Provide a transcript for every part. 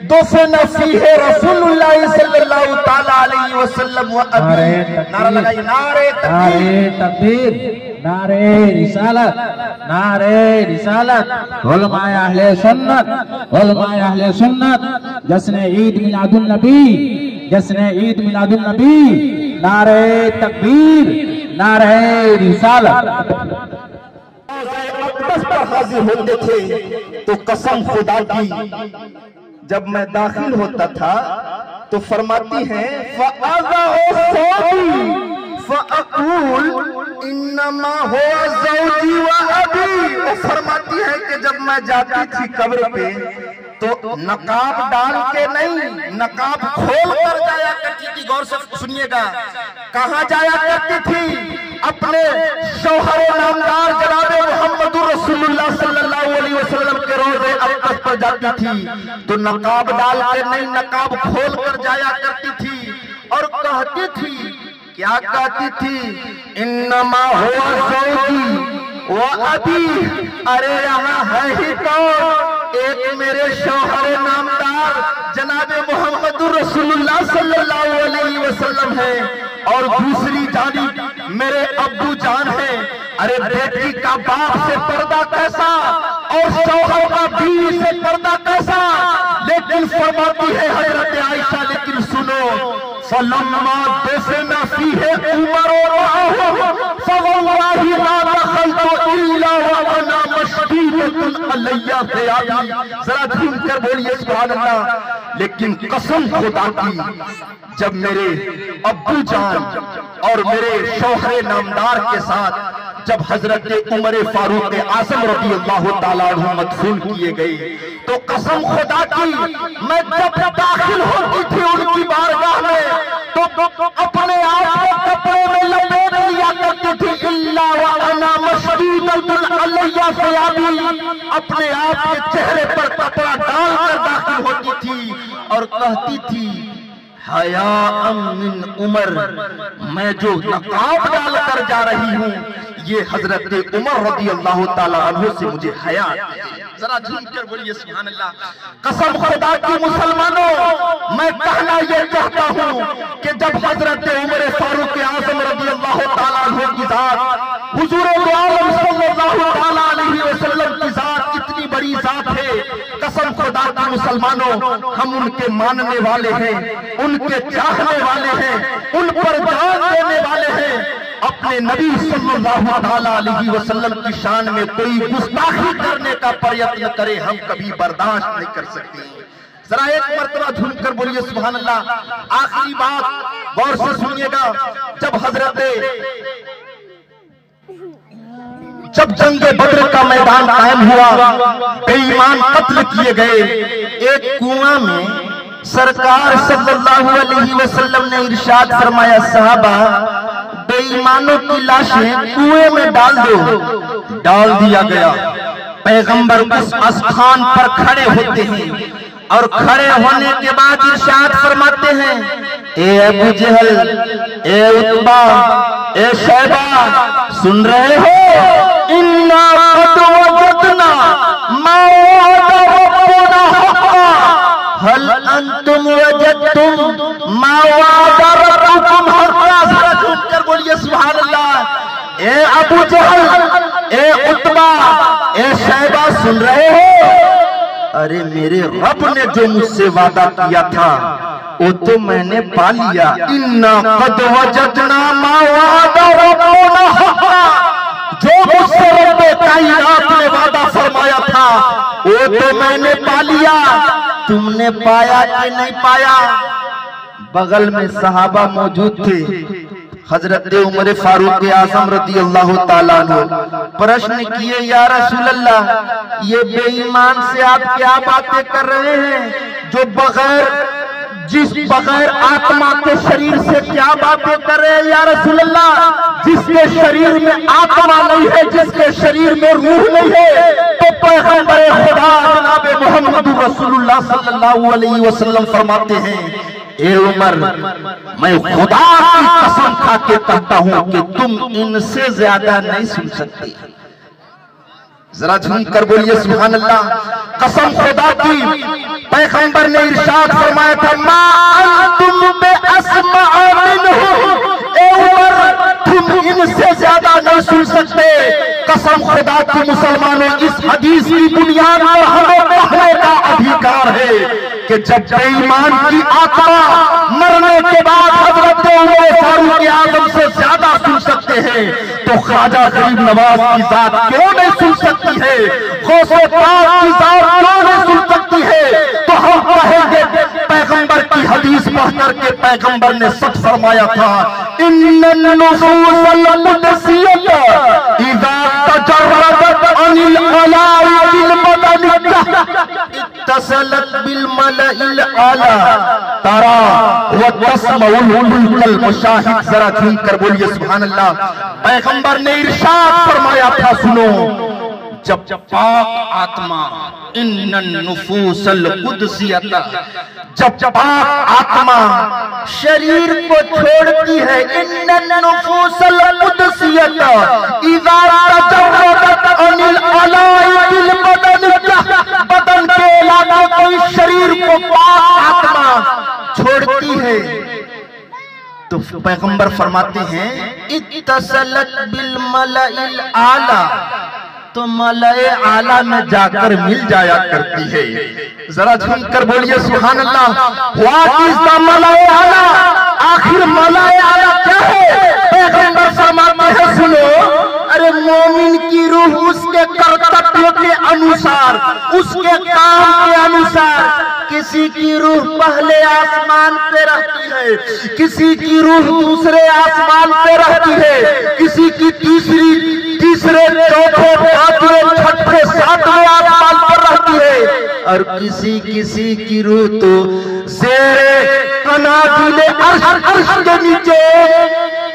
दुफन फीहे रसूलुल्लाह सल्लल्लाहु ताला अलैहि वसल्लम व अबी। नारा लगाइए, नारे तकबीर, नारे रिसालत, नारे रिसालत। उलमाए अहले सुन्नत, उलमाए अहले सुन्नत, जश्न ईद मिलादुन नबी, जश्न ईद मिलादुन नबी। नारे तकबीर, नारे रिसालत। पर हाजिर होते थे तो कसम खुदा की जब मैं दाखिल होता था तो फरमाती हैं फ़अक़ूल इन्नमा हुवा ज़ौजी व अबी। फरमाती है कि जब मैं जाती थी कब्र पे तो नकाब डाल के नहीं, नकाब खोल कर जाया करती थी। गौर से सुनिएगा, कहाँ जाया करती थी? अपने शौहर नामदार जनाबे मुहम्मदुर रसूलुल्लाह सल्लल्लाहु अलैहि वसल्लम के रोज़े अक़दस पर जाती थी तो नकाब डाल के नहीं, नकाब खोल कर जाया करती थी और कहती थी, क्या कहती थी? इन्नमा हुवा ज़ौजी व अबी। अरे यहाँ है ही कौन? एक मेरे शौहर नामदार जनाबे मुहम्मदुर रसूलुल्लाह सल्लल्लाहु अलैहि वसल्लम है और दूसरी जानिब मेरे अब्बू जान है। अरे बेटी का बाप से पर्दा कैसा और शौहर का बीवी से पर्दा कैसा। लेकिन फरमाती है हजरत आयशा, लेकिन सुनो, फलम्मा दुफिन फीहे उमर फवल्लाहि मा दखलतु इल्ला व अना मशदीदतुन अलैया क़यामी। जरा झूम कर बोलिए सुभान अल्लाह। लेकिन कसम खुदा की जब मेरे अब्बू जान और मेरे शौहरे नामदार के साथ जब हजरत उमर फारूक आज़म रज़ियल्लाहु ताला अन्हु मदफून किए गए तो कसम खुदा की मैं जब दाखिल होती थी उनकी बारगाह में तो अपने आप को कपड़े में लपेट लिया करती थी। इल्ला व अना मशदीदतुन अलैया क़यामी। अपने आप के चेहरे पर कपड़ा डालकर दाखिल होती थी और कहती थी, हया मिन उमर, मैं जो नकाब डालकर जा रही हूँ ये हजरत उमर रज़ियल्लाहु ताला अन्हु से मुझे हया। जरा झूम कर बोलिए सुभान अल्लाह। कसम खुदा की मुसलमानों, मैं कहना ये चाहता हूँ कि जब हजरत उमर फारूक आज़म रज़ियल्लाहु ताला अन्हु की जात, हुजूर दो आलम सल्लल्लाहु ताला अलैहि वसल्लम की जात इतनी बड़ी जात है, कसम खुदा की मुसलमानों, हम उनके मानने वाले हैं, उनके चाहने वाले हैं, उन पर जान देने वाले हैं। अपने नबी सल्लल्लाहु अलैहि वसल्लम की शान में कोई गुस्ताखी करने का प्रयत्न करे हम कभी बर्दाश्त नहीं कर सकते। जरा एक मर्तबा झूम कर बोलिए सुभान अल्लाह। आखिरी बात गौर से सुनिएगा, जब जंग बद्र का मैदान कायम हुआ, बेईमान कत्ल किए गए, एक कुआं में सरकार सल्लल्लाहु अलैहि वसल्लम ने इरशाद फरमाया, साहबा बेईमानों की लाशें कुएं में डाल दो। डाल दिया गया। पैगंबर उस स्थान पर खड़े होते हैं और खड़े होने के बाद इरशाद फरमाते हैं, ए अबू जहल, ए उतबा, ए शैबा, सुन रहे हो? इन्ना कद वजदना मा वअदा रब्बुना हक़्क़ा हल अंतुम वजदतुम मा वअदा रब्बुकुम हक़्क़ा। जरा झूम कर बोलिए सुभान अल्लाह। ए अबू जहल, ए उतबा, ए शैबा, सुन रहे हो? अरे मेरे रब ने जो मुझसे वादा किया था वो तो मैंने पा लिया। इन्ना कद वजदना मा वअदा रब्बुना हक़्क़ा। जो मुझसे रब्बे कायनात ने वादा फरमाया था वो तो मैंने पा लिया। तुमने पाया कि नहीं पाया? बगल में सहाबा मौजूद थे। हजरत उमर फारूक आज़म रज़ियल्लाहु ताला अन्हु प्रश्न किए, या रसूल अल्लाह, ये बेईमान से आप क्या बातें कर रहे हैं जो बगैर आत्मा के शरीर से क्या बातें कर रहे हैं या रसूल अल्लाह? जिसके शरीर में आत्मा नहीं है, जिसके शरीर में रूह नहीं है, तो पैगंबर खुदा जनाब मुहम्मद रसूलुल्लाह सल्लल्लाहु अलैहि वसल्लम फरमाते हैं, ए उमर, मैं खुदा की कसम खा के कहता हूं कि तुम इनसे ज्यादा नहीं सुन सकते। जरा झूम कर बोलिए सुभान अल्लाह। कसम खुदा की पैगंबर ने इरशाद फरमाया था, मा अंतुम बिअस्मा मिनहु, ए उमर तुम इनसे ज्यादा नहीं सुन सकते। कसम खुदा की मुसलमानों, इस हदीस की बुनियाद पर हमें कहने का अधिकार है कि जब बेईमान की आत्मा मरने के बाद हजरत उमर फारूक आजम से ज्यादा सुन सकते हैं, तो ख्वाजा गरीब नवाज की जात क्यों नहीं सुन सकती है? गौसे पाक की जात क्यों नहीं सुन सकती है? तो हम कहेंगे पैगंबर की हदीस पढ़ करके पैगंबर ने सच फरमाया था, इन्नन नुफूसल कुदसियत इज़ा तजर्रदत अनिल अलाई बिल मदनिका इत्तसलत बिल मलइल आला तरा व तस्मउल मुल्कल मुशाहिद। जरा झूम कर बोलिए सुभान अल्लाह। पैगंबर ने इरशाद फरमाया था, सुनो, जब पाक आत्मा इन्नन नुफूसल कुदसियत, जब पाक आत्मा शरीर को छोड़ती है, इन्नन नुफूसल कुदसियत इज़ा तजर्रदत अनिल अलाई बिल मदनिका, बदन के इलाके कोई शरीर को पाक आत्मा छोड़ती है तो पैगंबर फरमाते हैं, इत्तसलत बिल मलइल आला, तो मलए आला में जाकर मिल जाया करती है। जरा झूम कर बोलिए सुभान अल्लाह। व्हाट इज द मलए आला? आखिर मलए आला क्या है? पैगंबर फरमाते हैं, सुनो, अरे मोमिन की रूह उसके कर्तव्य के अनुसार, उसके काम के अनुसार, किसी की रूह पहले आसमान पे रहती है, किसी की रूह दूसरे आसमान पे रहती है, किसी की तीसरे चौथे पांचवें छठे सातवें आसमान पर रहती है, और किसी की रूह तो ज़ेरे कनादिले अर्श के नीचे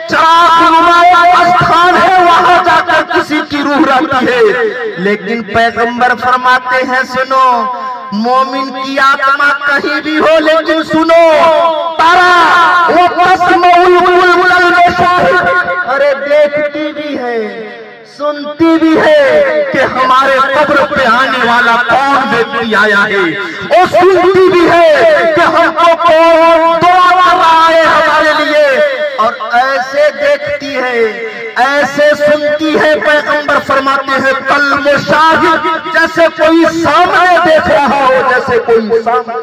स्थान है, वहां जाकर किसी की रूह रहती है। लेकिन पैगंबर फरमाते हैं, सुनो, मोमिन की आत्मा कहीं भी हो, लेकिन सुनो, तारा वो अरे देखती भी है, सुनती भी है कि हमारे कब्र पे आने वाला कौन व्यक्ति आया है, और सुनती भी है कि हमको कौन दुआ कर रहा है हमारे लिए, और ऐसे देखती है, ऐसे सुनती है। पैगंबर फरमाते हैं, कल मुशाहिद, जैसे कोई सामने देख रहा हो, जैसे कोई सामने।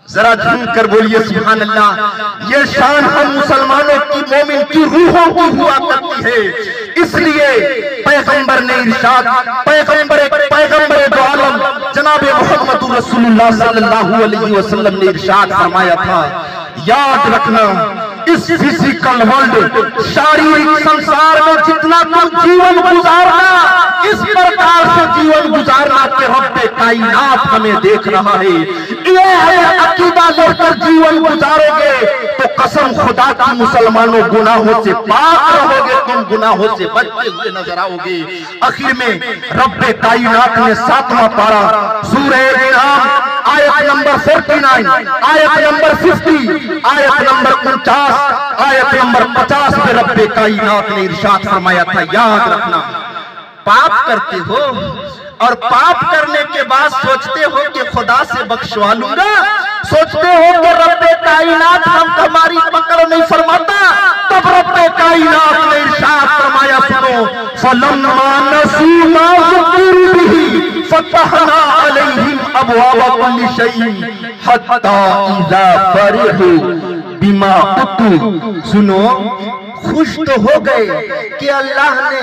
जरा झूम कर बोलिए सुभान अल्लाह। ये शान हम मुसलमानों की, मोमिन की रूहों की हुआ करती है। इसलिए पैगंबर ने इरशाद, पैगंबर दो आलम जनाब मोहम्मद रसूलुल्लाह सल्लल्लाहु अलैहि वसल्लम ने इरशाद फरमाया था, याद रखना, इस फिजिकल वर्ल्ड, शारीरिक संसार में जितना तुम जीवन गुजारना, इस प्रकार से जीवन गुजारना के रब्बे कायनात हमें देख रहा है। ये अकीदा लेकर जीवन गुजारोगे तो कसम खुदा की मुसलमानों गुनाहों से पाक रहोगे, तुम गुनाहों से बचते हुए नजर आओगे। आखिर में रब्बे कायनात ने 7वां पारा सूरह इनाम आयत नंबर 49, आयत नंबर 50, आयत नंबर 49, आयत नंबर 50 में रब्बे कायनात ने इरशाद फरमाया था, याद रखना, पाप करते हो और पाप करने के बाद सोचते हो कि खुदा से बख्शवा लूंगा, सोचते हो कि रब्बे कायनात हम हमारी पकड़ नहीं फरमाता, तब रब्बे कायनात ने इरशाद फरमाया, सुनो, फलम्मा नसू मा ज़ुकिरू बिही फतहना अलैहिम अबवाब कुल्ली शैइन हत्ता इज़ा फरिहू बिमा उतू। सुनो, खुश तो हो गए कि अल्लाह ने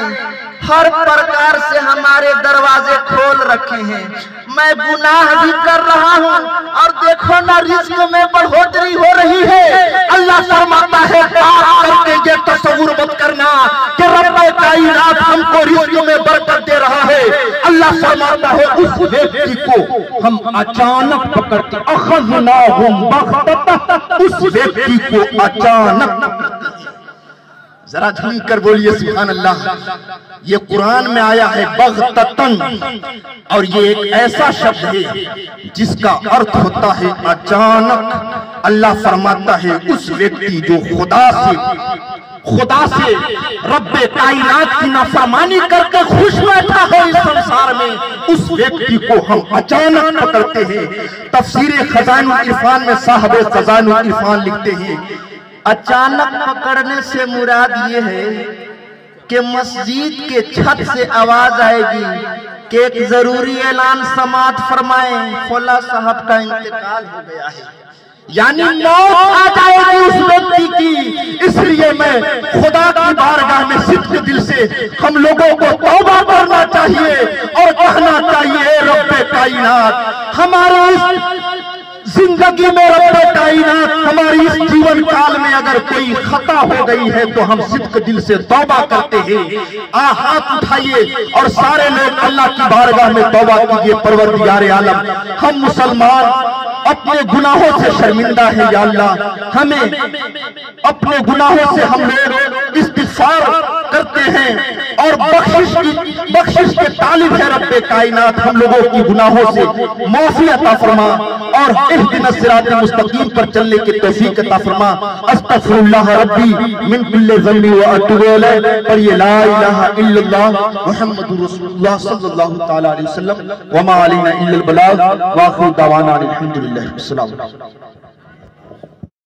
हर प्रकार से हमारे दरवाजे खोल रखे हैं, मैं गुनाह भी कर रहा हूँ और देखो ना रिस्क में बढ़ोतरी हो रही है। अल्लाह फरमाता है, पाप करके ये तसव्वुर मत करना कि रब्बे कायनात हमको रिस्क में बरकत दे रहा है। अल्लाह फरमाता है, उस व्यक्ति को हम अचानक पकड़ते, अखज़नाहुम बग़ततन, उस व्यक्ति को अचानक। जरा झूम कर बोलिए सुभान अल्लाह। ये कुरान में आया है बग़ततन, और ये एक ऐसा शब्द है जिसका अर्थ होता है अचानक। अल्लाह फरमाता है उस व्यक्ति जो खुदा से रब्बे कायनात की नाफरमानी करके खुश बैठा है इस संसार में, उस व्यक्ति को हम अचानक पकड़ते हैं। तफसीर खजानुल इरफान में साहब खजानुल इरफान लिखते हैं, अचानक पकड़ने से मुराद ये है कि मस्जिद के छत से आवाज आएगी कि एक जरूरी ऐलान समाअत फरमाएं, फला साहब का इंतकाल हो गया है, यानी मौत आ जाएगी उस व्यक्ति की। इसलिए मैं खुदा की बारगाह में सिद्क दिल से हम लोगों को तौबा करना चाहिए और कहना चाहिए रब्बे कायनात, हमारे जिंदगी में रब्बे कायनात, हमारी इस जीवन काल में अगर कोई खता हो गई है तो हम सिद्क दिल से तौबा करते हैं। हाथ उठाइए और सारे लोग अल्लाह की बारगाह में तौबा कीजिए। परवरदिगार आलम, हम मुसलमान अपने गुनाहों से शर्मिंदा है या अल्लाह, हमें अपने गुनाहों से हम लोग इस्तिग़फ़ार करते हैं और बख्शिश के तालिब है रब्बे कायनात। हम लोगों की गुनाहों से माफ़ी अता फरमा और इहदिना सिरातल मुस्तकीम पर चलने की तौफीक अता फरमा। अस्तग़फिरुल्लाह रब्बी मिन कुल्लि ज़ंबि व अतूबु इलैह। पर ये ला इलाहा इल्लल्लाह मुहम्मदुर रसूलुल्लाह सल्लल्लाहु तआला अलैहि वसल्लम व मा अलैना इल्लल बलाग व आखिरु दावाना अनिल हम्दुलिल्लाहि रब्बिल आलमीन।